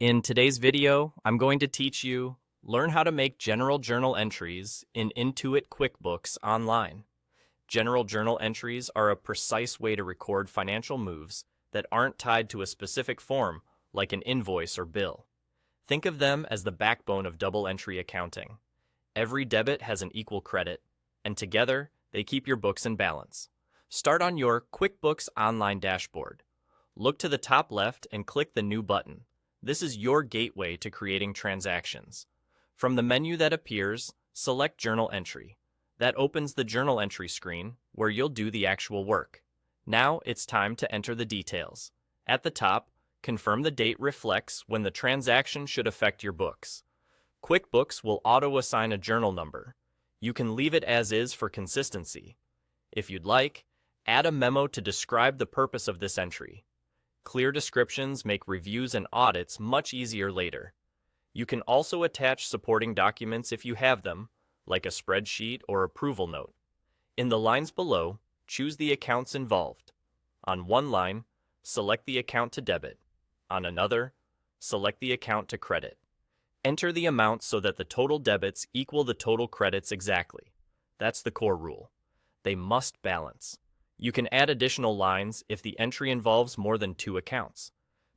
In today's video, I'm going to teach you learn how to make general journal entries in Intuit QuickBooks Online. General journal entries are a precise way to record financial moves that aren't tied to a specific form like an invoice or bill. Think of them as the backbone of double entry accounting. Every debit has an equal credit, and together they keep your books in balance. Start on your QuickBooks Online dashboard. Look to the top left and click the New button. This is your gateway to creating transactions. From the menu that appears, select Journal Entry. That opens the Journal Entry screen, where you'll do the actual work. Now it's time to enter the details. At the top, confirm the date reflects when the transaction should affect your books. QuickBooks will auto-assign a journal number. You can leave it as is for consistency. If you'd like, add a memo to describe the purpose of this entry. Clear descriptions make reviews and audits much easier later. You can also attach supporting documents if you have them, like a spreadsheet or approval note. In the lines below, choose the accounts involved. On one line, select the account to debit. On another, select the account to credit. Enter the amount so that the total debits equal the total credits exactly. That's the core rule. They must balance. You can add additional lines if the entry involves more than two accounts.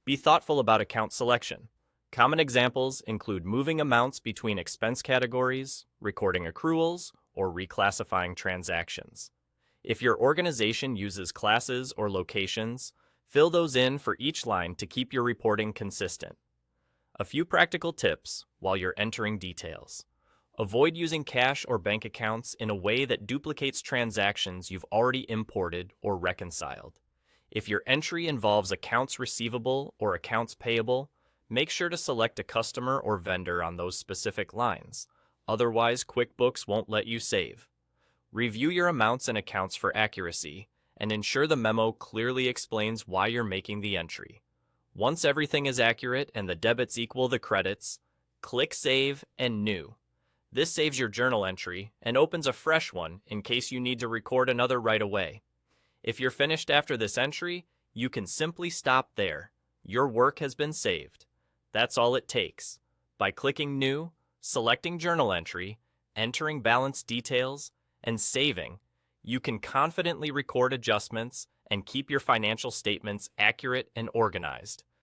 Be thoughtful about account selection. Common examples include moving amounts between expense categories, recording accruals, or reclassifying transactions. If your organization uses classes or locations, fill those in for each line to keep your reporting consistent. A few practical tips while you're entering details. Avoid using cash or bank accounts in a way that duplicates transactions you've already imported or reconciled. If your entry involves accounts receivable or accounts payable, make sure to select a customer or vendor on those specific lines. Otherwise, QuickBooks won't let you save. Review your amounts and accounts for accuracy, and ensure the memo clearly explains why you're making the entry. Once everything is accurate and the debits equal the credits, click Save and New. This saves your journal entry and opens a fresh one in case you need to record another right away. If you're finished after this entry, you can simply stop there. Your work has been saved. That's all it takes. By clicking New, selecting Journal Entry, entering balance details, and saving, you can confidently record adjustments and keep your financial statements accurate and organized.